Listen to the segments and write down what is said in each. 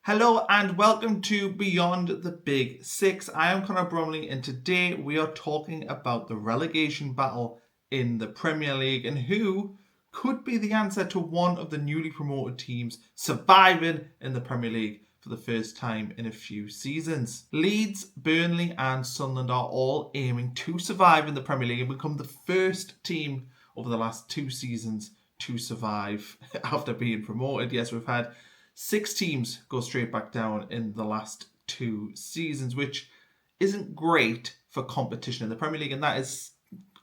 Hello and welcome to Beyond the Big Six. I am Conor Bromley and today we are talking about the relegation battle in the Premier League and who could be the answer to one of the newly promoted teams surviving in the Premier League for the first time in a few seasons. Leeds, Burnley and Sunderland are all aiming to survive in the Premier League and become the first team over the last two seasons to survive after being promoted. Yes, we've had 6 teams go straight back down in the last 2 seasons, which isn't great for competition in the Premier League, and that is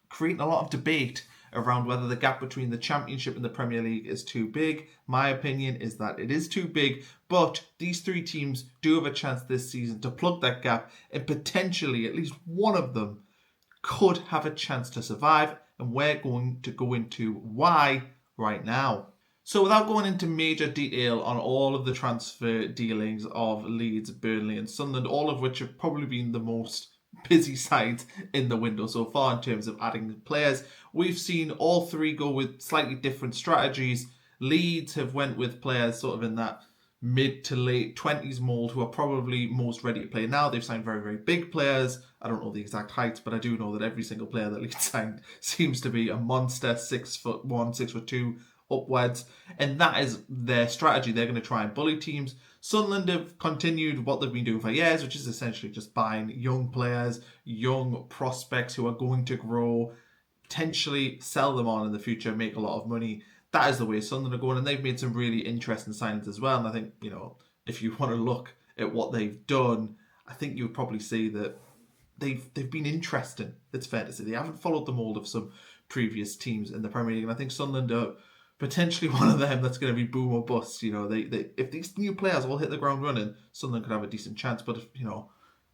creating a lot of debate around whether the gap between the Championship and the Premier League is too big. My opinion is that it is too big, but these 3 teams do have a chance this season to plug that gap, and potentially at least one of them could have a chance to survive, and we're going to go into why right now. So without going into major detail on all of the transfer dealings of Leeds, Burnley and Sunderland, all of which have probably been the most busy sides in the window so far in terms of adding players, we've seen all 3 go with slightly different strategies. Leeds have went with players sort of in that mid to late 20s mould who are probably most ready to play now. They've signed very, very big players. I don't know the exact heights, but I do know that every single player that Leeds signed seems to be a monster, 6'1", 6'2", upwards, and that is their strategy. They're going to try and bully teams. Sunderland have continued what they've been doing for years, which is essentially just buying young players, young prospects who are going to grow, potentially sell them on in the future, make a lot of money. That is the way Sunderland are going, and they've made some really interesting signings as well. And I think, if you want to look at what they've done, I think you would probably see that they've been interesting. It's fair to say they haven't followed the mould of some previous teams in the Premier League, and I think Sunderland are potentially one of them that's going to be boom or bust. They if these new players all hit the ground running, Sunderland could have a decent chance. But if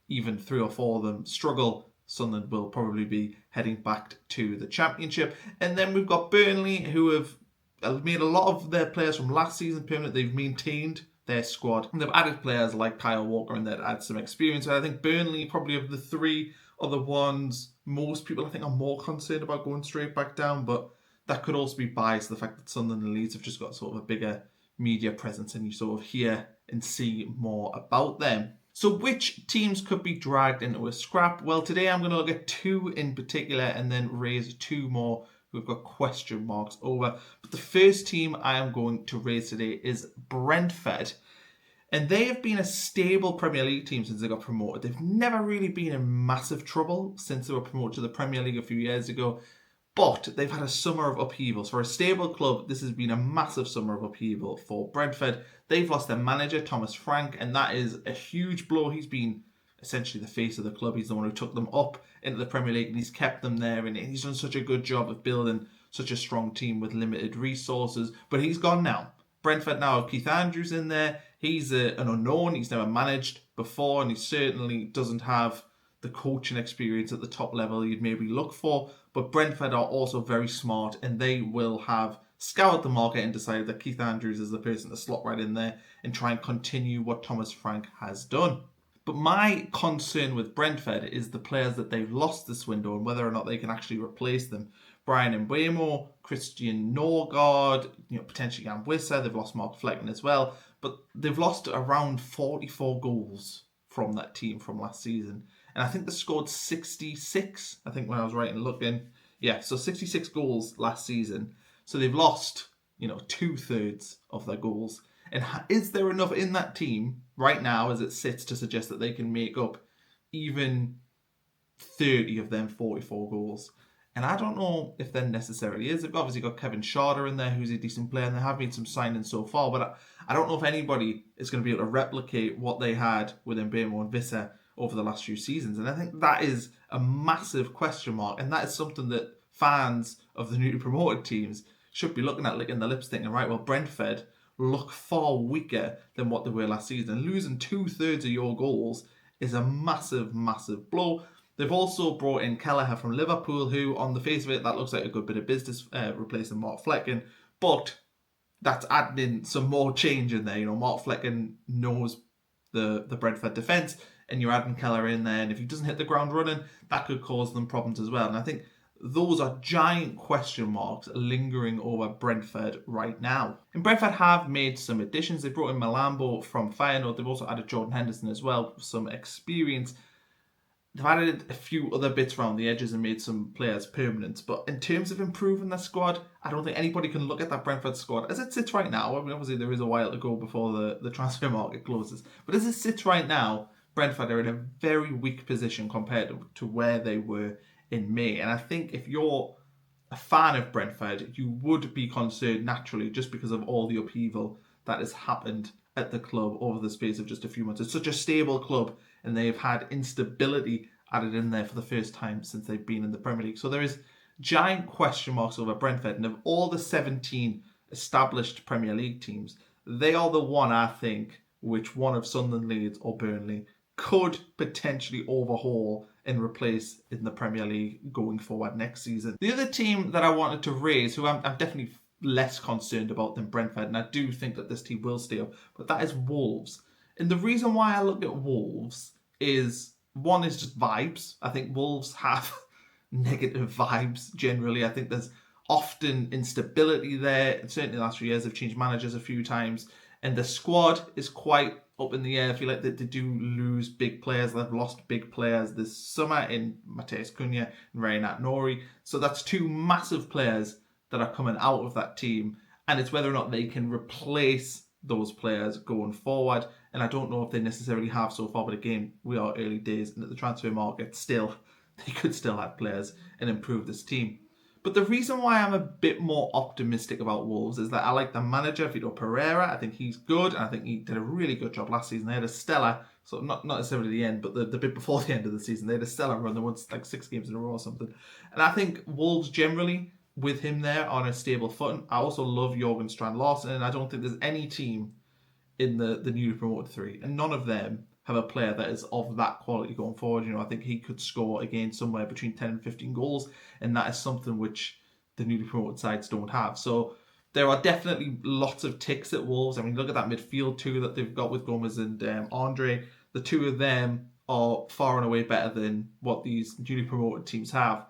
even 3 or 4 of them struggle, Sunderland will probably be heading back to the Championship. And then we've got Burnley, who have made a lot of their players from last season permanent. They've maintained their squad, and they've added players like Kyle Walker in there to add some experience. And I think Burnley, probably of the 3 are the ones most people I think are more concerned about going straight back down, but that could also be biased to the fact that Sunderland and Leeds have just got sort of a bigger media presence and you sort of hear and see more about them. So which teams could be dragged into a scrap? Well, today I'm going to look at 2 in particular and then raise 2 more who've got question marks over. But the first team I am going to raise today is Brentford. And they have been a stable Premier League team since they got promoted. They've never really been in massive trouble since they were promoted to the Premier League a few years ago. But they've had a summer of upheavals. For a stable club, this has been a massive summer of upheaval for Brentford. They've lost their manager, Thomas Frank, and that is a huge blow. He's been essentially the face of the club. He's the one who took them up into the Premier League and he's kept them there. And he's done such a good job of building such a strong team with limited resources. But he's gone now. Brentford now have Keith Andrews in there. He's an unknown. He's never managed before and he certainly doesn't have the coaching experience at the top level you'd maybe look for. But Brentford are also very smart and they will have scoured the market and decided that Keith Andrews is the person to slot right in there and try and continue what Thomas Frank has done. But my concern with Brentford is the players that they've lost this window and whether or not they can actually replace them. Brian Mbeumo, Christian Norgard, potentially Jan Wissa. They've lost Mark Flecken as well. But they've lost around 44 goals from that team from last season. And I think they scored 66, I think, when I was right and looking. Yeah, so 66 goals last season. So they've lost, 2/3 of their goals. And is there enough in that team right now as it sits to suggest that they can make up even 30 of them 44 goals? And I don't know if there necessarily is. They've obviously got Kevin Schade in there, who's a decent player, and they have made some signings so far. But I don't know if anybody is going to be able to replicate what they had with Mbeumo and Wissa over the last few seasons. And I think that is a massive question mark. And that is something that fans of the newly promoted teams should be looking at, licking their lips thinking, right, well, Brentford look far weaker than what they were last season. And losing 2/3 of your goals is a massive, massive blow. They've also brought in Kelleher from Liverpool, who, on the face of it, that looks like a good bit of business replacing Mark Flecken. But that's adding some more change in there. Mark Flecken knows the Brentford defence, and you're adding Kelleher in there, and if he doesn't hit the ground running, that could cause them problems as well. And I think those are giant question marks lingering over Brentford right now. And Brentford have made some additions. They brought in Malambo from Feyenoord. They've also added Jordan Henderson as well, some experience. They've added a few other bits around the edges and made some players permanent. But in terms of improving their squad, I don't think anybody can look at that Brentford squad as it sits right now. I mean, obviously, there is a while to go before the transfer market closes. But as it sits right now, Brentford are in a very weak position compared to where they were in May. And I think if you're a fan of Brentford, you would be concerned naturally just because of all the upheaval that has happened at the club over the space of just a few months. It's such a stable club, and they've had instability added in there for the first time since they've been in the Premier League. So there is giant question marks over Brentford, and of all the 17 established Premier League teams, they are the one, I think, which one of Sunderland, Leeds or Burnley could potentially overhaul and replace in the Premier League going forward next season. The other team that I wanted to raise, who I'm definitely less concerned about than Brentford, and I do think that this team will stay up, but that is Wolves. And the reason why I look at Wolves is, one is just vibes. I think Wolves have negative vibes generally. I think there's often instability there. Certainly the last few years, they've changed managers a few times, and the squad is quite up in the air. I feel like they do lose big players. They've lost big players this summer in Mateus Cunha and Reynat Nori. So that's two massive players that are coming out of that team. And it's whether or not they can replace those players going forward. And I don't know if they necessarily have so far. But again, we are early days. And at the transfer market, still, they could still add players and improve this team. But the reason why I'm a bit more optimistic about Wolves is that I like the manager, Vitor Pereira. I think he's good, and I think he did a really good job last season. They had a stellar, so not necessarily the end, but the bit before the end of the season, they had a stellar run. They won like 6 games in a row or something. And I think Wolves generally, with him there, on a stable footing. I also love Jorgen Strand Larsen, and I don't think there's any team in the newly promoted 3, and none of them have a player that is of that quality going forward. You know, I think he could score again somewhere between 10 and 15 goals, and that is something which the newly promoted sides don't have. So there are definitely lots of ticks at Wolves. I mean, look at that midfield too that they've got with Gomez and Andre. The two of them are far and away better than what these newly promoted teams have.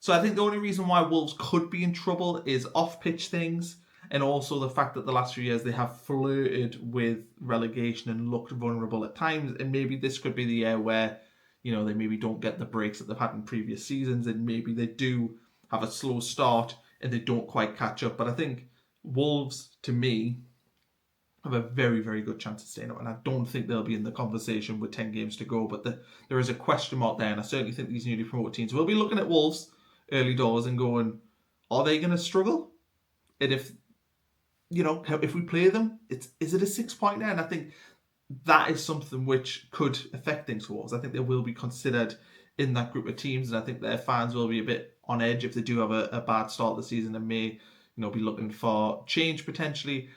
So I think the only reason why Wolves could be in trouble is off-pitch things, and also the fact that the last few years they have flirted with relegation and looked vulnerable at times. And maybe this could be the year where, you know, they maybe don't get the breaks that they've had in previous seasons, and maybe they do have a slow start and they don't quite catch up. But I think Wolves, to me, have a very, very good chance of staying up. And I don't think they'll be in the conversation with 10 games to go. But there is a question mark there. And I certainly think these newly promoted teams will be looking at Wolves early doors and going, are they going to struggle? And if, you know, if we play them, is it a 6-pointer? And I think that is something which could affect things for Wolves. I think they will be considered in that group of teams, and I think their fans will be a bit on edge if they do have a bad start of the season and may, you know, be looking for change potentially.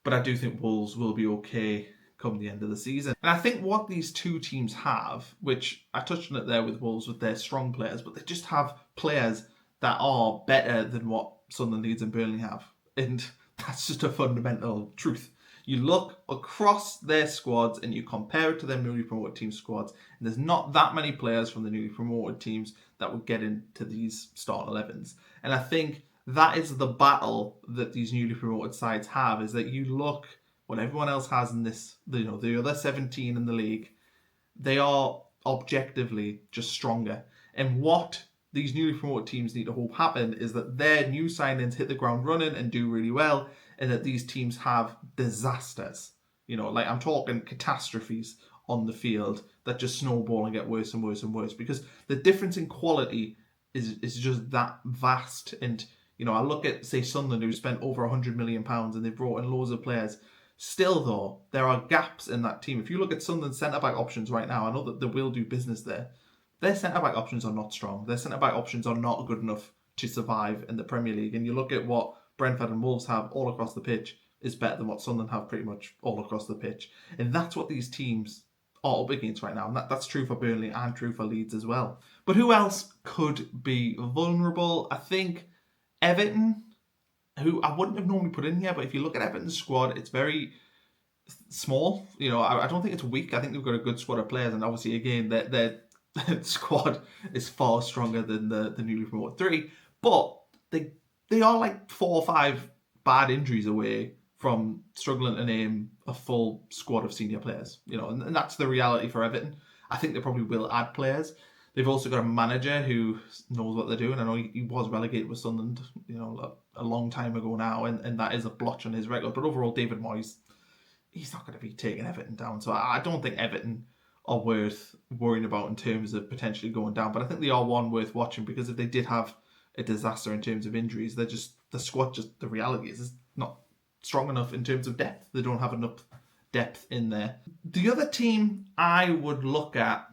But I do think Wolves will be okay come the end of the season. And I think what these two teams have, which I touched on it there with Wolves with their strong players, but they just have players that are better than what Sunderland, Leeds and Burnley have. And that's just a fundamental truth. You look across their squads and you compare it to their newly promoted team squads, and there's not that many players from the newly promoted teams that would get into these starting 11s. And I think that is the battle that these newly promoted sides have, is that you look what everyone else has in this, you know, the other 17 in the league, they are objectively just stronger. And what these newly promoted teams need to hope happen is that their new signings hit the ground running and do really well, and that these teams have disasters. You know, like I'm talking catastrophes on the field that just snowball and get worse and worse and worse, because the difference in quality is just that vast. And, you know, I look at, say, Sunderland, who spent over £100 million and they've brought in loads of players. Still, though, there are gaps in that team. If you look at Sunderland's centre-back options right now, I know that they will do business there. Their centre-back options are not strong. Their centre-back options are not good enough to survive in the Premier League. And you look at what Brentford and Wolves have all across the pitch is better than what Sunderland have pretty much all across the pitch. And that's what these teams are up against right now. And that's true for Burnley and true for Leeds as well. But who else could be vulnerable? I think Everton, who I wouldn't have normally put in here, but if you look at Everton's squad, it's very small. You know, I don't think it's weak. I think they've got a good squad of players. And obviously, again, their squad is far stronger than the newly promoted 3. But they are like 4 or 5 bad injuries away from struggling to name a full squad of senior players, and that's the reality for Everton. I think they probably will add players. They've also got a manager who knows what they're doing. I know he was relegated with Sunderland, a long time ago now, and that is a blotch on his record. But overall, David Moyes, he's not going to be taking Everton down. So I don't think Everton are worth worrying about in terms of potentially going down. But I think they are one worth watching, because if they did have a disaster in terms of injuries, the squad, the reality is not strong enough in terms of depth. They don't have enough depth in there. The other team I would look at,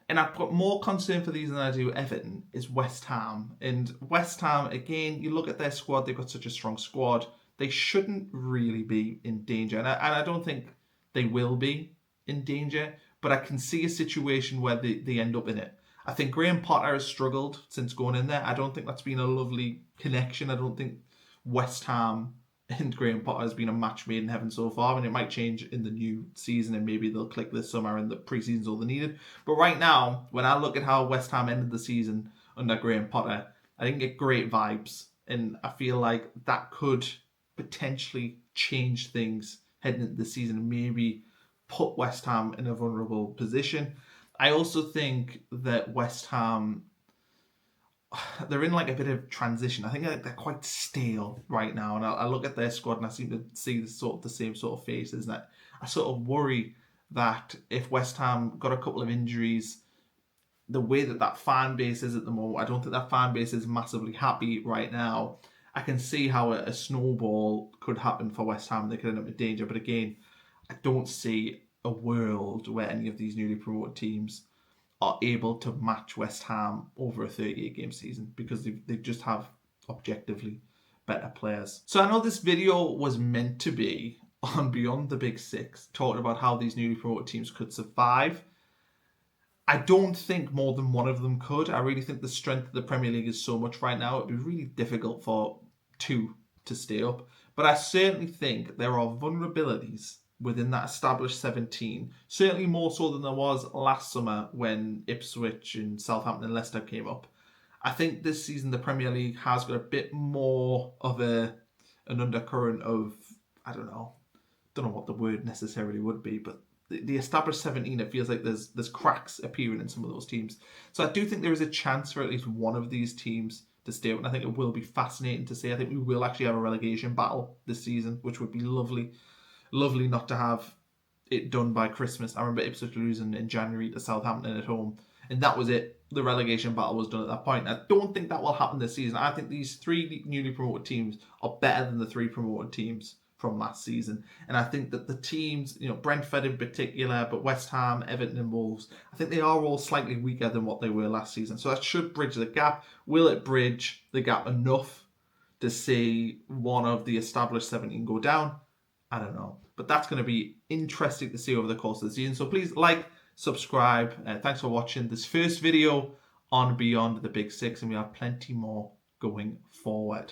and I've got more concern for these than I do Everton, is West Ham. And West Ham, again, you look at their squad, they've got such a strong squad. They shouldn't really be in danger. And I don't think they will be in danger, but I can see a situation where they end up in it. I think Graham Potter has struggled since going in there. I don't think that's been a lovely connection. I don't think West Ham and Graham Potter has been a match made in heaven so far, and it might change in the new season, and maybe they'll click this summer and the pre-season's all they needed. But right now, when I look at how West Ham ended the season under Graham Potter, I didn't get great vibes, and I feel like that could potentially change things heading into the season and maybe put West Ham in a vulnerable position. I also think that West Ham, they're in like a bit of transition. I think they're quite stale right now, and I look at their squad and I seem to see the same sort of faces. And I sort of worry that if West Ham got a couple of injuries, the way that fan base is at the moment, I don't think that fan base is massively happy right now. I can see how a snowball could happen for West Ham. They could end up in danger, but again, I don't see a world where any of these newly promoted teams are able to match West Ham over a 38-game season, because they just have objectively better players. So I know this video was meant to be on Beyond the Big Six, talking about how these newly promoted teams could survive. I don't think more than one of them could. I really think the strength of the Premier League is so much right now, it'd be really difficult for 2 to stay up. But I certainly think there are vulnerabilities within that established 17, certainly more so than there was last summer when Ipswich and Southampton and Leicester came up. I think this season the Premier League has got a bit more of an undercurrent of, I don't know what the word necessarily would be, but the established 17, it feels like there's cracks appearing in some of those teams. So I do think there is a chance for at least one of these teams to stay up, and I think it will be fascinating to see. I think we will actually have a relegation battle this season, which would be lovely. Lovely not to have it done by Christmas. I remember Ipswich losing in January to Southampton at home, and that was it. The relegation battle was done at that point. I don't think that will happen this season. I think these 3 newly promoted teams are better than the 3 promoted teams from last season. And I think that the teams, Brentford in particular, but West Ham, Everton and Wolves, I think they are all slightly weaker than what they were last season. So that should bridge the gap. Will it bridge the gap enough to see one of the established 17 go down? I don't know. But that's going to be interesting to see over the course of the season. So please like, subscribe. Thanks for watching this first video on Beyond the Big Six, and we have plenty more going forward.